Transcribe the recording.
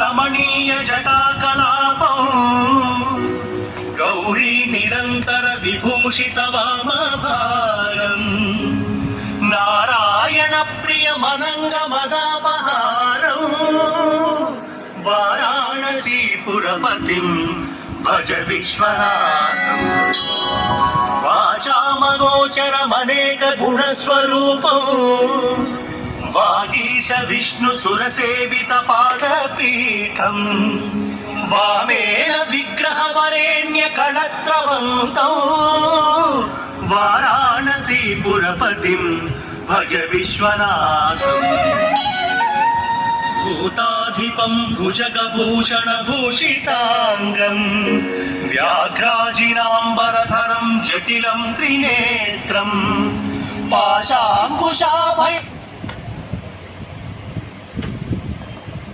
రమణీయ జటాకలాపం గౌరీ నిరంతర విభూషిత వామభారం నారాయణ ప్రియ మనంగ మదాపహారం వారాణసీపురపతిం భజ విశ్వనాథం వాచామగోచరమనేక గుణస్వరూపం వాగీశ విష్ణు సురసేవిత పాదపీఠం వామేన విగ్రహ వరేణ్య కళత్రవంతం వారాణసీపురపతిం భజ విశ్వనాథం భూతాధిపం భుజగభూషణ భూషితాంగం వ్యాఘ్రాజినాంబరధరం జటిలం త్రినేత్రం పాశాంకుశాభయ